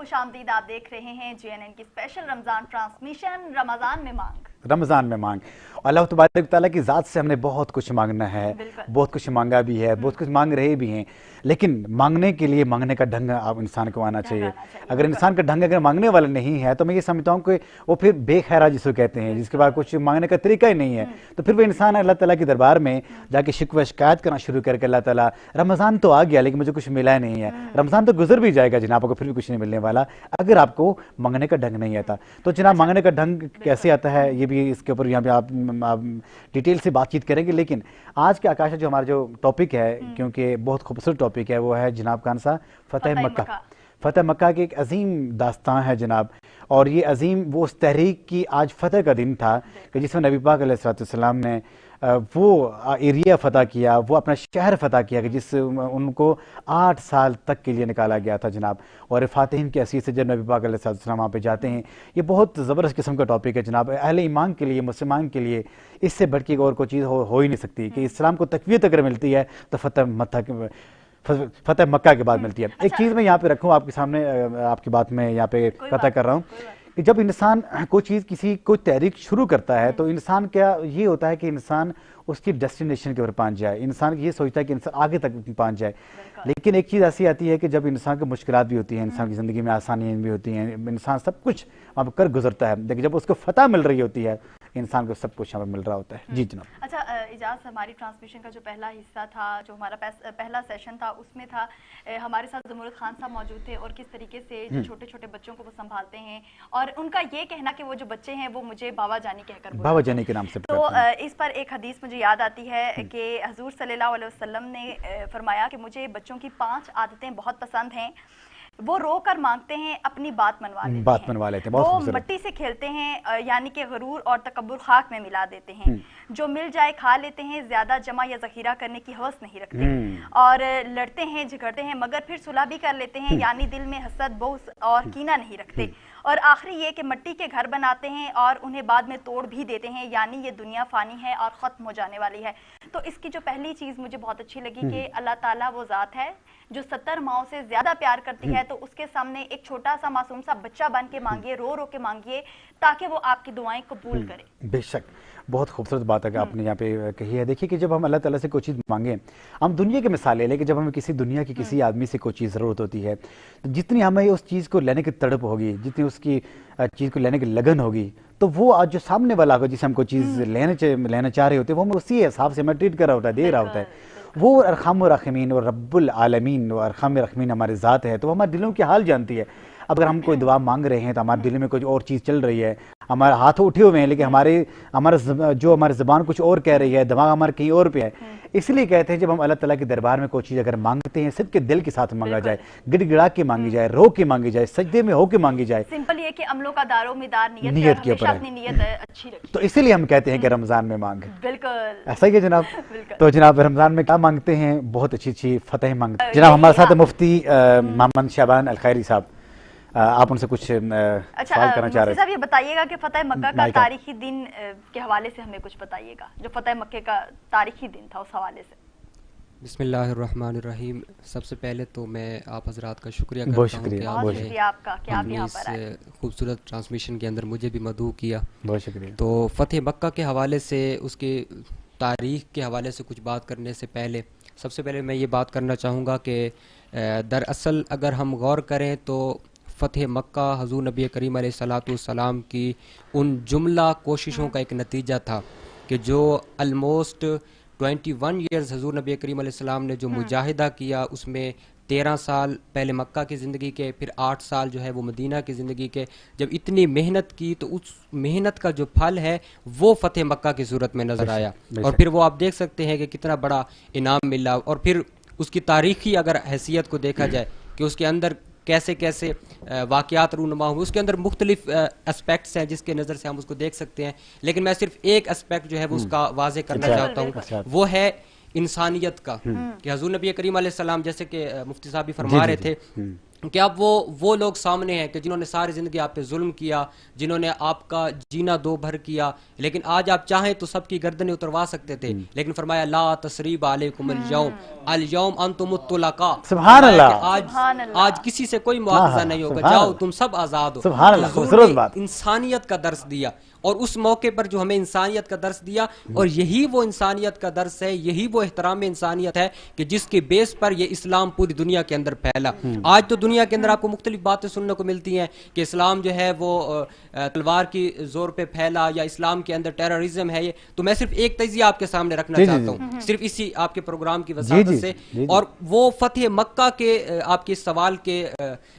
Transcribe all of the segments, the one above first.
खुश आमदीद। आप देख रहे हैं JNN की स्पेशल रमज़ान ट्रांसमिशन रमज़ान में मांग। रमज़ान में मांग। अल्लाह तबारक तआला की ज़ात से हमने बहुत कुछ मांगना है, बहुत कुछ मांगा भी है, बहुत कुछ मांग रहे भी हैं, लेकिन मांगने के लिए मांगने का ढंग आप इंसान को आना चाहिए। अगर इंसान का ढंग अगर मांगने वाला नहीं है तो मैं ये समझता हूँ कि वो फिर बेखैरा जिसको कहते हैं, जिसके बाद कुछ मांगने का तरीका ही नहीं है, तो फिर वो इंसान अल्लाह ताला के दरबार में जाके शिकवा शिकायत करना शुरू करके अल्लाह ताला रमज़ान तो आ गया लेकिन मुझे कुछ मिला नहीं है, रमज़ान तो गुजर भी जाएगा जनाब, आपको फिर भी कुछ नहीं मिलने वाला अगर आपको मांगने का ढंग नहीं आता। तो जनाब मांगने का ढंग कैसे आता है ये भी इसके ऊपर यहाँ पे आप डिटेल से बातचीत करेंगे, लेकिन आज के आकाश जो हमारा जो टॉपिक है, क्योंकि बहुत खूबसूरत टॉपिक है, वो है जनाब कौन सा, फतेह मक्का। फतेह मक्का की एक अजीम दास्तान है जनाब, और ये अजीम वो उस तहरीक की आज फतेह का दिन था कि जिसमें नबी पाक अलैहिस्सलाम ने वो एरिया फ़तह किया, वो अपना शहर फ़तह किया कि जिस उनको 8 साल तक के लिए निकाला गया था जनाब। और फ़ातिहीन की हैसियत से जब नबी पाक अलैहिस्सलाम वहाँ पे जाते हैं, ये बहुत ज़बरदस्त किस्म का टॉपिक है जनाब। अहले ईमान के लिए, मुसलमान के लिए इससे बढ़ के और कोई चीज़ हो ही नहीं सकती कि इस्लाम को तक़वियत अगर मिलती है तो फतेह मक्का के बाद मिलती है। एक चीज़ मैं यहाँ पे रखूँ आपके सामने, आपकी बात में यहाँ पे पता कर रहा हूँ कि जब इंसान कोई चीज़ कोई तहरीक शुरू करता है तो इंसान क्या ये होता है कि इंसान उसकी डेस्टिनेशन के ऊपर पहुंच जाए, इंसान ये सोचता है कि इंसान आगे तक पहुंच जाए। लेकिन एक चीज़ ऐसी आती है कि जब इंसान को मुश्किलात भी होती हैं, इंसान की ज़िंदगी में आसानियाँ भी होती हैं, इंसान सब कुछ वहाँ पर कर गुजरता है, लेकिन जब उसको फतह मिल रही होती है इंसान को सब कुछ यहाँ पर मिल रहा होता है। जी जनाब। अच्छा इजाज़, हमारी ट्रांसमिशन का जो पहला हिस्सा था, जो हमारा पहला सेशन था, उसमें था हमारे साथ ज़मुरुद खान साहब मौजूद थे और किस तरीके से जो छोटे छोटे बच्चों को वो संभालते हैं और उनका ये कहना कि वो जो बच्चे हैं वो मुझे बाबा जानी कहकर बाबा जानी के नाम से। तो इस पर एक हदीस मुझे याद आती है कि हजूर सल्लल्लाहु अलैहि वसल्लम ने फरमाया कि मुझे बच्चों की 5 आदतें बहुत पसंद हैं। वो रो कर मांगते हैं, अपनी बात मनवा लेते हैं, वो मट्टी से खेलते हैं, यानी कि गरूर और तकब्बुर खाक में मिला देते हैं, जो मिल जाए खा लेते हैं, ज्यादा जमा या जखीरा करने की हवस नहीं रखते, और लड़ते हैं झगड़ते हैं मगर फिर सुलह भी कर लेते हैं, यानी दिल में हसद बुग़्ज़ और कीना नहीं रखते, और आखिरी ये कि मिट्टी के घर बनाते हैं और उन्हें बाद में तोड़ भी देते हैं, यानी ये दुनिया फानी है और ख़त्म हो जाने वाली है। तो इसकी जो पहली चीज़ मुझे बहुत अच्छी लगी कि अल्लाह ताला वो ज़ात है जो 70 माओं से ज्यादा प्यार करती है, तो उसके सामने एक छोटा सा मासूम सा बच्चा बन के मांगिए, रो रो के मांगिए, ताकि वो आपकी दुआएं कबूल करे। बेशक बहुत खूबसूरत बात है आपने यहाँ पे कही है। देखिए कि जब हम अल्लाह ताला से कोई चीज़ मांगे, हम दुनिया की मिसाल ले, लेकिन जब हमें किसी दुनिया की किसी आदमी से कोई चीज़ ज़रूरत होती है तो जितनी हमें उस चीज़ को लेने की तड़प होगी, जितनी उसकी चीज़ को लेने की लगन होगी, तो वो आज जो सामने वाला होगा जिसे हम कोई चीज़ लेना चाह रहे होते हैं, वो हमें उसी हिसाब से हमें ट्रीट कर रहा होता है, दे रहा होता है। वो अरहम रहीमीन और रब्बुल आलमीन और अरहम रहीमीन हमारी ज़ात है, तो हमारे दिलों के हाल जानती है। अगर हम कोई दुआ मांग रहे हैं तो हमारे दिल में कुछ और चीज़ चल रही है, हमारे हाथ उठे हुए हैं लेकिन हमारी ज़बान कुछ और कह रही है, दिमाग हमारे कहीं और पे है। इसलिए कहते हैं जब हम अल्लाह ताला के दरबार में कोई चीज़ अगर मांगते हैं, सिर्फ के दिल के साथ मांगा जाए, गिड़गिड़ा के मांगी जाए, रो के मांगी जाए, सजदे में हो के मांगी जाए। सिंपल ये कि अमलों का दारोमदार नियत के ऊपर है, अच्छी रखी। तो इसीलिए हम कहते हैं कि रमज़ान में मांग। बिल्कुल ऐसा ही है जनाब। तो जनाब रमज़ान में क्या मांगते हैं? बहुत अच्छी फतेह मांगते हैं जनाब। हमारे साथ मुफ्ती मोहम्मद शाबान अल खैरी साहब, आप उनसे कुछ सवाल करना चाह रहे हैं। ये बताइएगा कि फतेह मक्का का तारीखी दिन के हवाले से हमें कुछ बताइएगा, जो फतेह मक्के का तारीखी दिन था उस हवाले से। बिस्मिल्लाहिर्रहमानिर्रहीम। सबसे पहले तो मैं आप हजरात का शुक्रिया करता हूँ कि आपने इस खूबसूरत ट्रांसमिशन के अंदर मुझे भी मदऊ किया, बहुत शुक्रिया। तो फतेह मक्का के हवाले से, उसकी तारीख़ के हवाले से कुछ बात करने से पहले सबसे पहले मैं ये बात करना चाहूँगा कि दरअसल अगर हम गौर करें तो फ़तेह मक्का हज़ूर नबी करीम अलैहिस्सलाम की उन जुमला कोशिशों का एक नतीजा था कि जो अलमोस्ट 21 ईयर्स हज़ूर नबी करीम अलैहिस्सलाम ने जो मुजाहिदा किया, उसमें 13 साल पहले मक्का की ज़िंदगी के, फिर 8 साल जो है वो मदीना की ज़िंदगी के, जब इतनी मेहनत की तो उस मेहनत का जो फल है वो फ़तेह मक्का की सूरत में नज़र आया। और फिर वो आप देख सकते हैं कि कितना बड़ा इनाम मिला, और फिर उसकी तारीख़ी अगर हैसियत को देखा जाए कि उसके अंदर कैसे कैसे वाक़यात रूनुमा हुए, उसके अंदर मुख्तलिफ एस्पेक्ट्स हैं जिसके नज़र से हम उसको देख सकते हैं, लेकिन मैं सिर्फ एक एस्पेक्ट जो है वो उसका वाज़े करना चाहता हूँ, वो है इंसानियत का। कि हज़ूर नबी करीम अलैहिस्सलाम, जैसे कि मुफ्ती साहब भी फरमा रहे थे کہ اب وہ لوگ سامنے ہیں کہ جنہوں نے ساری زندگی آپ پہ ظلم کیا، جنہوں نے آپ کا جینا دو بھر کیا، لیکن آج آپ چاہیں تو سب کی گردنیں اتروا سکتے تھے، لیکن فرمایا لا تثریب علیکم اليوم انتم الطلقاء، سبحان اللہ، آج کسی سے کوئی مواخذہ نہیں ہوگا، جاؤ تم سب آزاد ہو۔ سبحان اللہ، خوبصورت بات، انسانیت کا درس دیا، اور اس موقع پر جو ہمیں انسانیت کا درس دیا، اور یہی وہ انسانیت کا درس ہے، یہی وہ احترام انسانیت ہے کہ جس کے بیس پر یہ اسلام پوری دنیا کے اندر پھیلا۔ آج تو دنیا کے اندر آپ کو مختلف باتیں سننے کو ملتی ہیں کہ اسلام جو ہے وہ تلوار کی زور پہ پھیلا، یا اسلام کے اندر ٹیررزم ہے، یہ تو میں صرف ایک تجزیہ آپ کے سامنے رکھنا چاہتا ہوں، صرف اسی آپ کے پروگرام کی وساطت سے، اور وہ فتح مکہ کے آپ کے سوال کے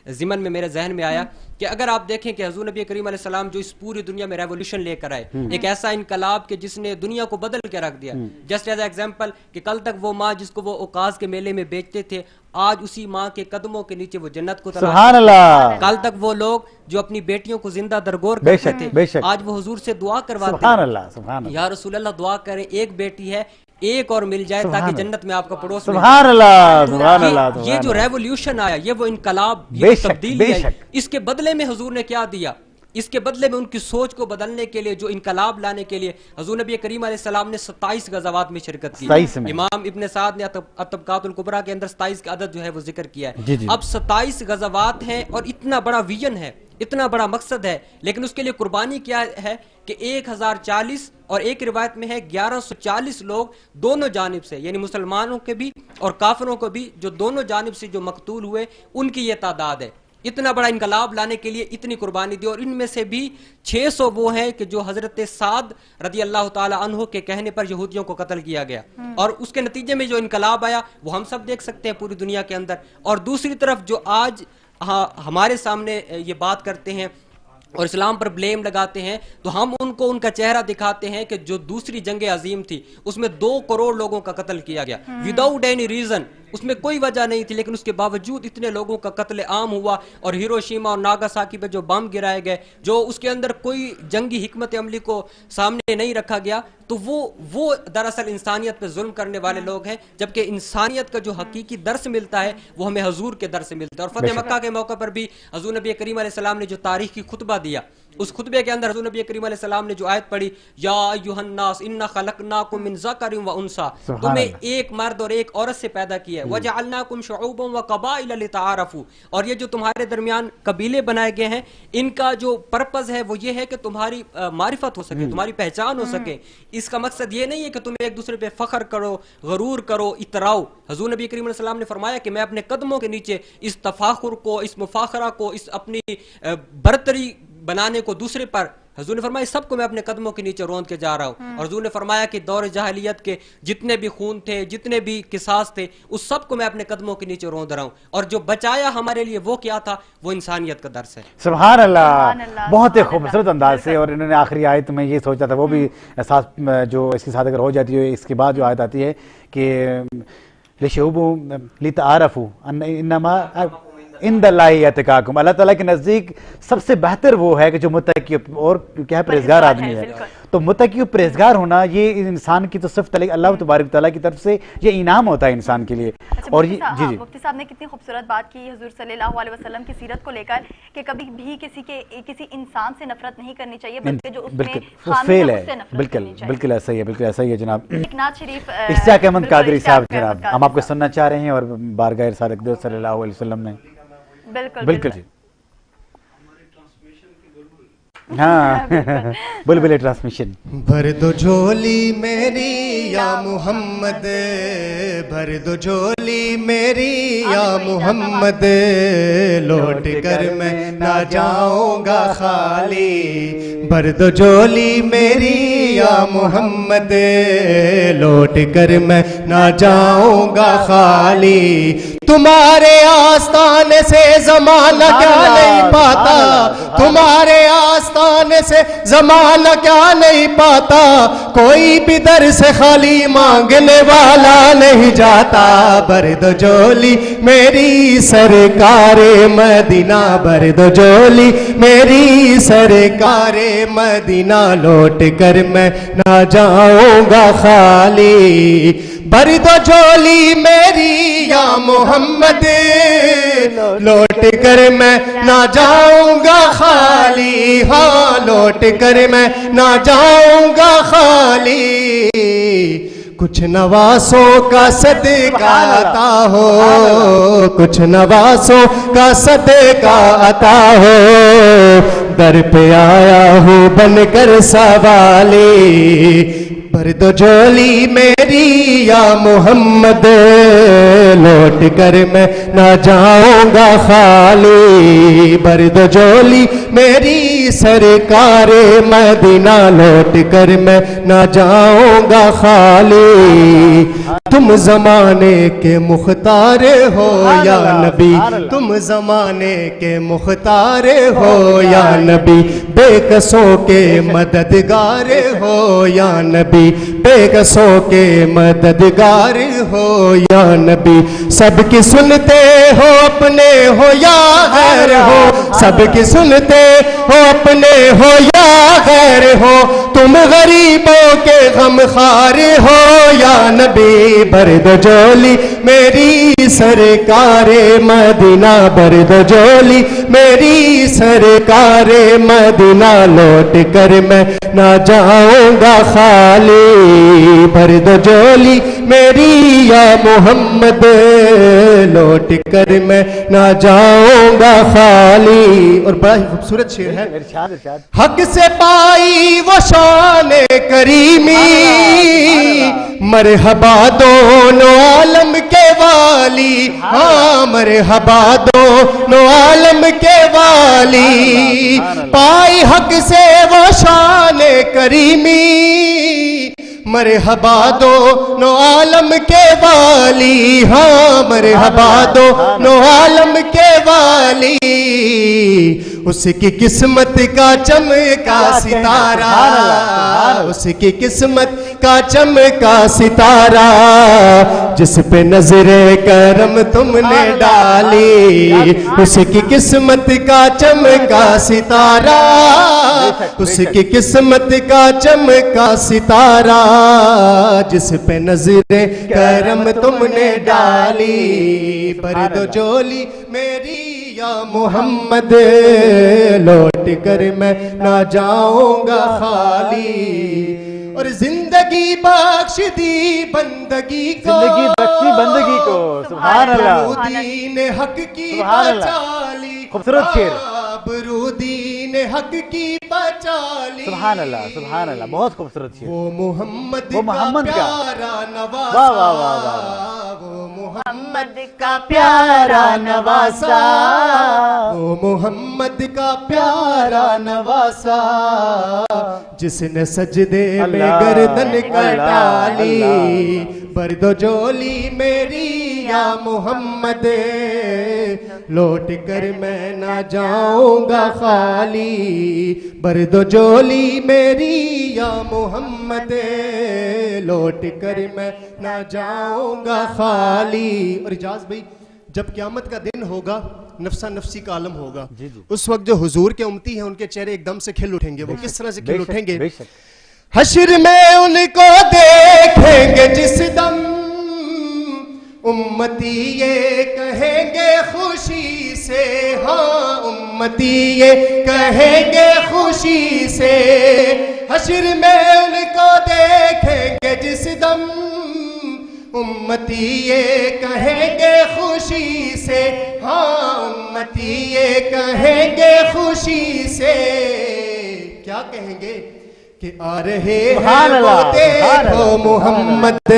ضمن میں میرے ذہن میں آیا کہ اگر آپ دیکھیں کہ حضور نبی کریم علیہ السلام جو اس پوری دنیا میں ریولوشن لے کر آئے، ایک ایسا انقلاب کہ جس نے دنیا کو بدل کے رکھ دیا، جسٹ ایز ایگزامپل کہ کل تک وہ ماں جس کو وہ اوقاز کے میلے میں بیچتے تھے، آج اسی ماں کے قدموں کے نیچے وہ جنت کو تلاش سبحان اللہ، کل تک وہ لوگ جو اپنی بیٹیوں کو زندہ درگور کرتے تھے، آج وہ حضور سے دعا کرواتے سبحان اللہ، سبحان اللہ، یا رسول اللہ دعا کریں ایک بیٹی ہے ایک اور مل جائے تاکہ جنت میں آپ کا پڑوس مل سبحان اللہ، سبحان اللہ، یہ جو ریولوشن آیا، یہ وہ انقلاب، یہ تبدیلی ہے، اس کے بدلے میں حضور نے کیا دیا؟ اس کے بدلے میں ان کی سوچ کو بدلنے کے لیے، جو انقلاب لانے کے لیے حضور نبی کریم علیہ السلام نے 27 غزوات میں شرکت کی۔ امام ابن سعد نے الطبقات الکبریٰ کے اندر 27 کا عدد جو ہے وہ ذکر کیا ہے۔ اب 27 غزوات ہیں اور اتنا بڑا ویژن ہے، اتنا بڑا مقصد ہے، لیکن اس کے لیے قربانی کیا ہے کہ 1040 اور ایک روایت میں ہے 1140 لوگ دونوں جانب سے، یعنی مسلمانوں کے بھی اور کافروں کو بھی، جو دونوں جانب سے جو مقتول ہوئے ان کی یہ تعداد ہے۔ اتنا بڑا انقلاب لانے کے لیے اتنی قربانی دی، اور ان میں سے بھی 600 وہ ہیں کہ جو حضرت سعد رضی اللہ تعالی عنہ کے کہنے پر یہودیوں کو قتل کیا گیا، اور اس کے نتیجے میں جو انقلاب آیا وہ ہم سب دیکھ سکتے ہیں پوری دنیا کے اندر۔ اور دوسری طرف جو آج ہمارے سامنے یہ بات کرتے ہیں اور اسلام پر بلیم لگاتے ہیں، تو ہم ان کو ان کا چہرہ دکھاتے ہیں کہ جو دوسری جنگ عظیم تھی اس میں 2 کروڑ لوگوں کا قتل کیا گیا وداؤٹ اینی ریزن، اس میں کوئی وجہ نہیں تھی، لیکن اس کے باوجود اتنے لوگوں کا قتل عام ہوا، اور ہیروشیما اور ناگاساکی پہ جو بم گرائے گئے، جو اس کے اندر کوئی جنگی حکمت عملی کو سامنے نہیں رکھا گیا، تو وہ دراصل انسانیت پہ ظلم کرنے والے لوگ ہیں، جبکہ انسانیت کا جو حقیقی درس ملتا ہے وہ ہمیں حضور کے درس سے ملتا ہے۔ اور فتح مکہ کے موقع پر بھی حضور نبی کریم علیہ السلام نے جو تاریخی خطبہ دیا، اس خطبے کے اندر حضور نبی کریم علیہ السلام نے جو آیت پڑھی، یا ایھا الناس انا خلقناکم من ذکر و انثی، تمہیں ایک مرد اور ایک عورت سے پیدا کیا ہے، وجعلناکم شعوبا وقبائل لتعارفوا، اور یہ جو تمہارے درمیان قبیلے بنائے گئے ہیں، ان کا جو پرپز ہے وہ یہ ہے کہ تمہاری معرفت ہو سکے، تمہاری پہچان ہو سکے۔ اس کا مقصد یہ نہیں ہے کہ تم ایک دوسرے پہ فخر کرو، غرور کرو، اتراؤ۔ حضور نبی کریم علیہ السلام نے فرمایا کہ میں اپنے قدموں کے نیچے اس تفاخر کو، اس مفاخرہ کو، اس اپنی برتری بنانے کو دوسرے پر، حضور نے فرمایا سب کو میں اپنے قدموں کے نیچے روند کے جا رہا ہوں۔ اور حضور نے فرمایا کہ دور جاہلیت کے جتنے بھی خون تھے، جتنے بھی قصاص تھے، اس سب کو میں اپنے قدموں کے نیچے روند رہا ہوں، اور جو بچایا ہمارے لیے وہ کیا تھا؟ وہ انسانیت کا درس ہے۔ سبحان اللہ، بہت ہی خوبصورت انداز سے۔ اور انہوں نے آخری آیت میں یہ سوچا تھا، وہ بھی احساس جو اس کے ساتھ اگر ہو جاتی ہے، اس کے بعد جو آیت آتی ہے کہ لِشَعُوبُ لِتَعَارَفُوا انما عند اللہ اتقاکم، اللہ تعالیٰ کے نزدیک سب سے بہتر وہ ہے کہ جو متقی اور کیا ہے پرہیزگار آدمی ہے۔ تو متقی و پرہیزگار ہونا یہ انسان کی تو صفت اللہ تبارک تعالیٰ کی طرف سے یہ انعام ہوتا ہے انسان کے لیے۔ اور جی مفتی صاحب نے کتنی خوبصورت بات کی حضور صلی اللہ علیہ وسلم کی سیرت کو لے کر کہ کبھی بھی کسی انسان سے نفرت نہیں کرنی چاہیے، بلکہ جو اس میں خامی ہے اس سے نفرت کرنی چاہیے۔ بالکل ایسا ہی ہے، بالکل ایسا ہی ہے جناب۔ نعت شریف اشتیاق احمد قادری صاحب جناب ہم آپ کو سننا چاہ رہے ہیں، اور بارگاہ رسالت اقدس صلی اللہ علیہ وسلم نے بالکل جی ہاں بلبل ٹرانسمیشن۔ بھر دو جھولی میری یا محمد، بھر دو جھولی میری یا محمد، لوٹ کر میں نہ جاؤں گا خالی، بھر دو جھولی میری یا محمد، لوٹ کر میں نہ جاؤں گا خالی، تمہارے آستانے سے زمانہ کیا نہیں پاتا، تمہارے آستانے سے زمانہ کیا نہیں پاتا، کوئی بھی در سے خالی مانگنے والا نہیں جاتا، بھر دو جھولی میری سرکار مدینہ، بھر دو جھولی میری سرکار مدینہ، لوٹ کر میں نہ جاؤں گا خالی، بھر دو جھولی میری یا محمد لوٹ کر میں نہ جاؤں گا خالی ہاں لوٹ کر میں نہ جاؤں گا خالی کچھ نواسوں کا صدقہ عطا ہو کچھ نواسوں کا صدقہ عطا ہو در پہ آیا ہوں بن کر سوالی بھر دو جھولی میری یا محمد لوٹ کر میں نہ جاؤں گا خالی بھر دو جھولی میری سرکار مدینہ لوٹ کر میں نہ جاؤں گا خالی تم زمانے کے مختار ہو یا نبی تم زمانے کے مختار ہو یا نبی بے کسوں کے مددگار ہو یا نبی بے کسوں کے مددگار ہو یا نبی سب کی سنتے ہو اپنے ہو یا غیر ہو سب کی سنتے ہو اپنے ہو یا غیر ہو تم غریبوں کے غم خار ہو یا نبی بھر دو جھولی میری سرکار مدینہ بھر دو جھولی میری سرکار مدینہ لوٹ کر میں نہ جاؤں گا خالی بھر دو جھولی میری یا محمد لوٹ کر میں نہ جاؤں گا خالی اور بڑا ہی خوبصورت شعر ہے حق سے پائی وہ شان کریمی مرحبا دونوں عالم کے والی ہاں مرحبا دونوں عالم کے والی پائی حق سے وہ شان کریمی مرحبا دونوں عالم کے والی ہاں مرحبا دونوں عالم کے والی اس کی قسمت کا چمکا ستارہ اس کی قسمت کا چمکا ستارہ جس پہ نظر کرم تم نے ڈالی اس کی قسمت کا چمکا ستارہ اس کی قسمت کا چمکا ستارہ جس پہ نظر کرم تم نے ڈالی بھر دو جھولی میری یا محمد لوٹ کر میں نہ جاؤں گا خالی اور زندگی بخش دی بندگی کو زندگی بخشی بندگی کو سبحان اللہ دین حق کی بچالی خوبصورت شعر برودین حق کی بچالی سبحان اللہ بہت خوبصورت شعر وہ محمد کا پیارا نواسا واہ واہ واہ واہ وہ محمد کا پیارا نواسا وہ محمد کا پیارا نواسا جس نے سجدے میں گردن کٹالی بھر دو جھولی میری یا محمد لوٹ کر میں نہ جاؤں گا خالی بھر دو جھولی میری یا محمد لوٹ کر میں نہ جاؤں گا خالی اور اجاز بھائی جب قیامت کا دن ہوگا نفسا نفسی کا عالم ہوگا اس وقت جو حضور کے امتی ہیں ان کے چہرے ایک دم سے کھل اٹھیں گے وہ کس طرح سے کھل اٹھیں گے حشر میں ان کو دیکھیں گے جس دم امتی یہ کہیں گے خوشی سے ہاں امتی یہ کہیں گے خوشی سے حشر میں ان کو دیکھیں گے جس دم امتی یہ کہیں گے خوشی سے ہاں امتی یہ کہیں گے خوشی سے کیا کہیں گے کہ آ رہے ہیں وہ دیکھو محمد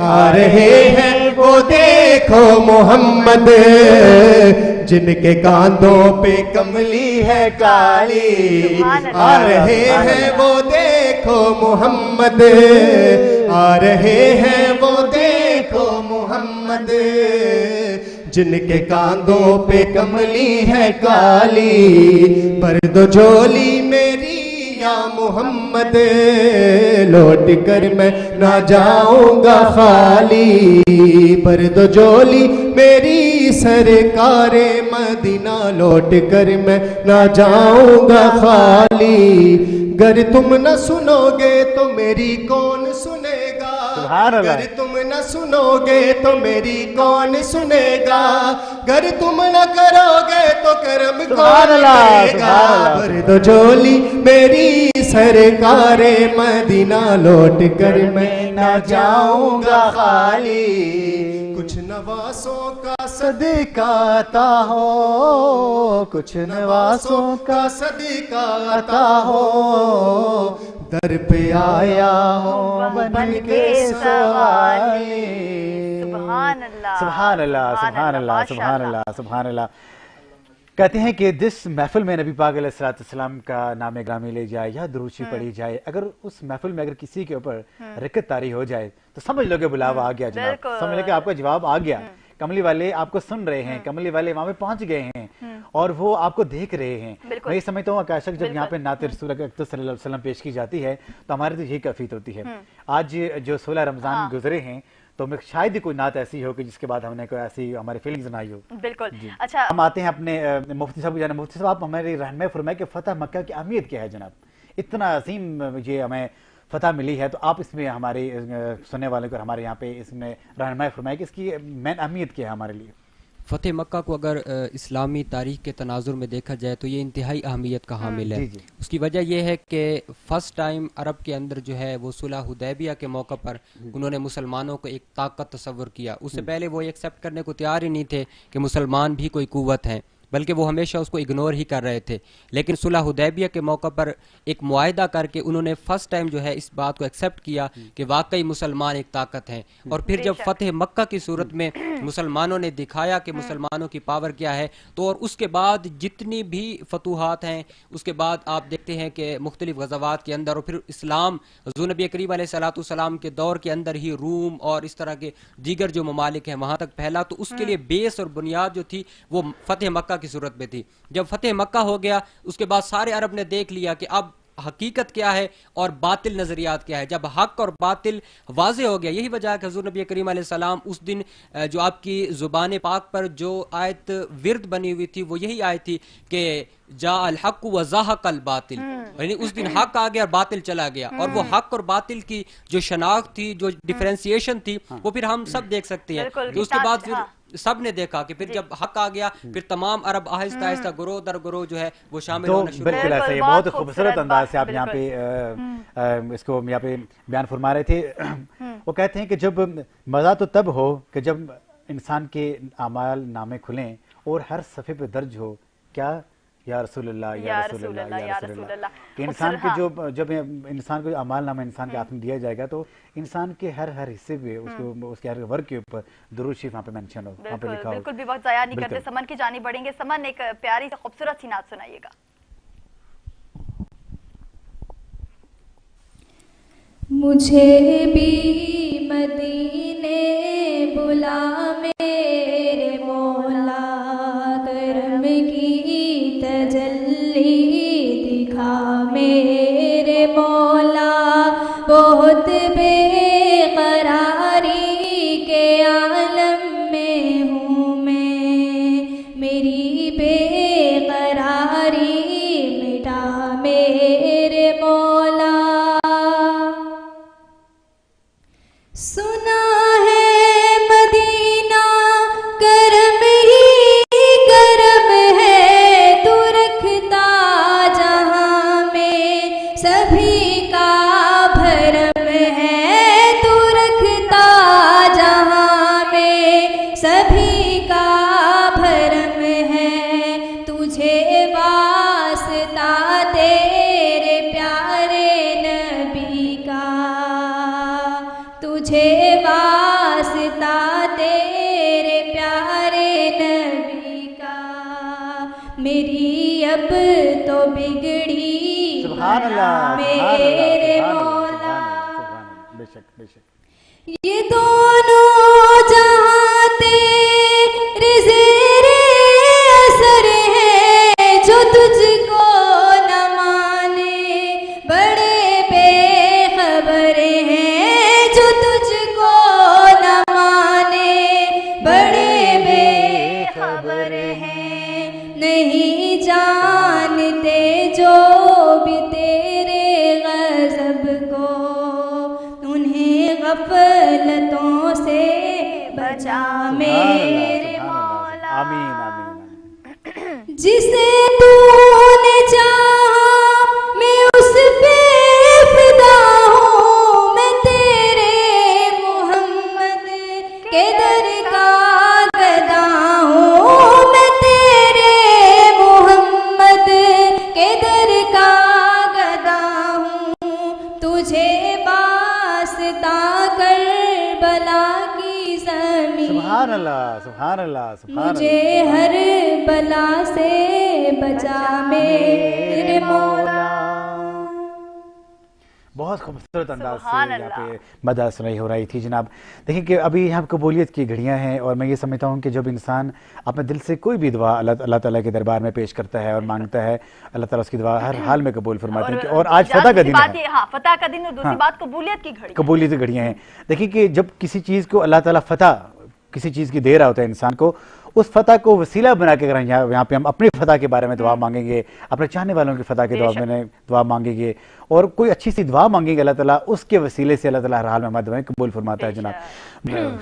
آ رہے ہیں وہ دیکھو محمد جن کے کاندھوں پہ کملی ہے کالی آ رہے ہیں وہ دیکھو محمد آ رہے ہیں وہ دیکھو محمد جن کے کاندھوں پہ کملی ہے کالی بھر دو جھولی میری یا محمد لوٹ کر میں نہ جاؤں گا خالی بھر دو جھولی میری سرکار مدینہ لوٹ کر میں نہ جاؤں گا خالی گر تم نہ سنو گے تو میری کون سنے گا गर तुम न सुनोगे तो मेरी कौन सुनेगा, गर तुम न करोगे तो कर्म कौन करेगा। भर दो झोली मेरी सरकारे मदीना, लौट कर मैं ना जाऊंगा खाली। कुछ नवासों का सदका अता हो, कुछ नवासों का सदका अता हो, दर पे आया हो बन के सवाली। सुभान अल्लाह, सुभान अल्लाह, सुभान अल्लाह, सुभान अल्लाह, सुभान अल्लाह। कहते हैं कि जिस महफिल में नबी पाक अलैहिस्सलाम का नाम ग्रामी ले जाए या दुरूद पाढ़ी जाए, अगर उस महफिल में अगर किसी के ऊपर रिकत तारी हो जाए तो समझ लो कि बुलावा आ गया जनाब, समझ लो कि आपका जवाब आ गया। कमली वाले आपको सुन रहे हैं, कमली वाले वहां पे पहुंच गए हैं और वो आपको देख रहे हैं। मैं ये समझता हूँ आकाशक, जब यहाँ पे नात रसूल अकरम सल्लल्लाहु अलैहि वसल्लम पेश की जाती है तो हमारी तो यही कफीत होती है। आज जो 16 रमजान गुजरे हैं तो मैं शायद ही कोई नात ऐसी हो कि जिसके बाद हमने कोई ऐसी हमारी फीलिंग्स ना आई हो। बिल्कुल। अच्छा, हम आते हैं अपने मुफ्ती साहब को जाना। मुफ्ती साहब, आप हमारी रहनुमाई फरमाएं कि फतह मक्का की अहमियत क्या है जनाब? इतना अजीम ये हमें फतह मिली है, तो आप इसमें हमारे सुनने वालों को हमारे यहाँ पे इसमें रहनुमाई फरमाएं कि इसकी मेन अहमियत क्या है हमारे लिए? फ़तेह मक्का को अगर इस्लामी तारीख़ के तनाजुर में देखा जाए तो ये इंतहाई अहमियत का हामिल है। उसकी वजह यह है कि फ़र्स्ट टाइम अरब के अंदर जो है वो सुलह हुदैबिया के मौका पर उन्होंने मुसलमानों को एक ताकत तस्वर किया। उससे पहले वो एक्सेप्ट करने को तैयार ही नहीं थे कि मुसलमान भी कोई कुव्वत हैं, बल्कि वो हमेशा उसको इग्नोर ही कर रहे थे। लेकिन सुलह हुदैबिया के मौका पर एक मुआहिदा करके उन्होंने फर्स्ट टाइम जो है इस बात को एक्सेप्ट किया कि वाकई मुसलमान एक ताकत हैं। और फिर जब फतेह मक्का की सूरत में मुसलमानों ने दिखाया कि मुसलमानों की पावर क्या है, तो और उसके बाद जितनी भी फतूहात हैं, उसके बाद आप देखते हैं कि मुख्तलिफ गज़वात के अंदर, और फिर इस्लाम हुज़ूर नबी करीम अलैहिस्सलाम के दौर के अंदर ही रूम और इस तरह के दीगर जो ममालिक हैं वहाँ तक फैला। तो उसके लिए बेस और बुनियाद जो थी वो फतेह मक्का की सूरत में थी। जब फतेह मक्का हो गया उसके बाद सारे अरब ने देख लिया कि अब हकीकत क्या है और बातिल नजरियात क्या है। जब हक और बातिल वाज़े हो गया, यही वजह है कि हुज़ूर नबी करीम अलैहिस्सलाम उस दिन जो आपकी ज़ुबान पाक पर जो आयत विर्द बनी हुई थी वो यही आयत थी कि जा अल हक व ज़हक़ल बातिल, यानी उस दिन हक आ गया और बातिल चला गया। और वो हक और बातिल की जो शनाख्त थी, जो डिफरेंशिएशन थी, वो फिर हम सब देख सकते हैं कि उसके बाद फिर सब ने देखा कि फिर जब हक आ गया फिर तमाम अरब आहिस्ता आहिस्ता गुरोह दर गुरोह जो है वो शामिल होना शुरू। बिल्कुल ऐसा ही बहुत खूबसूरत अंदाज से आप यहाँ पे इसको यहाँ पे बयान फरमा रहे थे। वो कहते हैं कि जब मज़ा तो तब हो कि जब इंसान के अमाल नामे खुलें और हर सफ़े पे दर्ज हो क्या या रसूलुल्लाह या रसूलुल्लाह या रसूलुल्लाह। कि इंसान के जो जब इंसान को अमाल नामा इंसान के हाथ में दिया जाएगा तो इंसान के हर हिस्से पे उसको उसके हर वर्ग के ऊपर दुरूद शरीफ वहाँ पे मेंशन हो, वहाँ पे लिखा हो। बिल्कुल भी वक्त ज़ाया नहीं करते, समन की जानी बढ़ेंगे। समन, एक प्यारी सी खूबसूरत सी नात सुनाइएगा। मुझे भी मदीने बुला मेरे मौला, करम की तजल्ली दिखा मेरे मौला। बहुत बेकरारी के आलम में हूँ मैं, मेरी बेकरारी मिटा मेरे मौला। सुना है मदीना करम ही करम है, तू रखता जहाँ में सभी का भरम है, तू रखता जहाँ में सभी का भरम है। तुझे वास्ता तेरे प्यारे नबी का, तुझे वास्ता तेरे प्यारे नबी का। मेरी अब तो बिगड़ी सुभान अल्लाह, मेरे मौला। बेशक बेशक। ये दोनों जहां तेरे ज़ेरे असर है, जो तुझको न माने बड़े बेखबर हैं, जो तुझको न माने बड़े बेखबर हैं। नहीं जानते जो भी तेरे गज़ब को, उन्हें गफ़लत بچا میرے مولا. آمین آمین. جسے تو نے چاہا میں اس پہ فدا ہوں, میں تیرے محمد کے در کا گدا ہوں, میں تیرے محمد کے در کا گدا ہوں. تجھے واسطہ کربلا کی زمین, سبحان اللہ سبحان اللہ سبحان اللہ. مجھے ہر بلا سے بچا میرے مولا. بہت خوبصورت انداز سے یہاں پہ مدح سنائی ہو رہی تھی جناب. دیکھیں کہ ابھی یہاں قبولیت کی گھڑیاں ہیں, اور میں یہ سمجھتا ہوں کہ جب انسان اپنے دل سے کوئی بھی دعا اللہ تعالیٰ کے دربار میں پیش کرتا ہے اور مانگتا ہے, اللہ تعالیٰ اس کی دعا ہر حال میں قبول فرماتے ہیں. اور آج فتح کا دن ہے. ہاں فتح کا دن, اور دوسری بات قبولیت کی گھڑی, قبولیت کی گھڑیاں ہیں. دیکھیں کہ جب کسی چیز کو اللہ تعالیٰ فتح, کسی چیز کی دے رہا ہوتا ہے انسان کو, اس فتح کو وسیلہ بنا کے اگر یہاں پہ ہم اپنی فتح کے بارے میں دعا مانگیں گے, اپنے چاہنے والوں کی فتح کے دعا مانگیں گے, اور کوئی اچھی سی دعا مانگیں گے, اللہ تعالیٰ اس کے وسیلے سے اللہ تعالیٰ ہر حال میں ہماری دعائیں قبول فرماتا ہے جناب.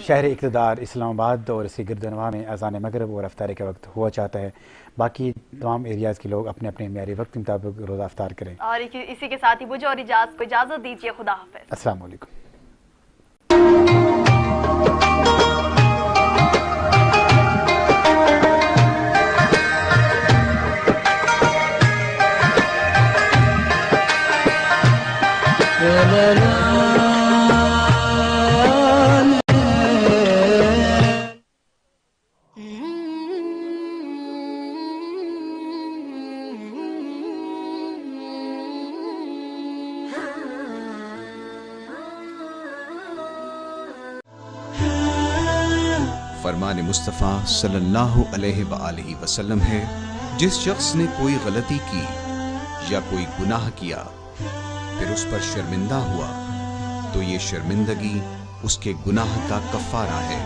شہر اقتدار اسلام آباد اور اسی گردنواں میں اذان مغرب اور افطاری کا وقت ہوا چاہتا ہے. باقی تمام ایریاز کے لوگ اپنے اپنے معیاری وقت کے مطابق روزہ افطار کریں. اور اسی کے ساتھ ہی مجھے اور اجازت دیجیے. خدا حافظ. السلام علیکم. فرمان مصطفیٰ صلی اللہ علیہ وآلہ وسلم ہے, جس شخص نے کوئی غلطی کی یا کوئی گناہ کیا پھر اس پر شرمندہ ہوا تو یہ شرمندگی اس کے گناہ کا کفارہ ہے.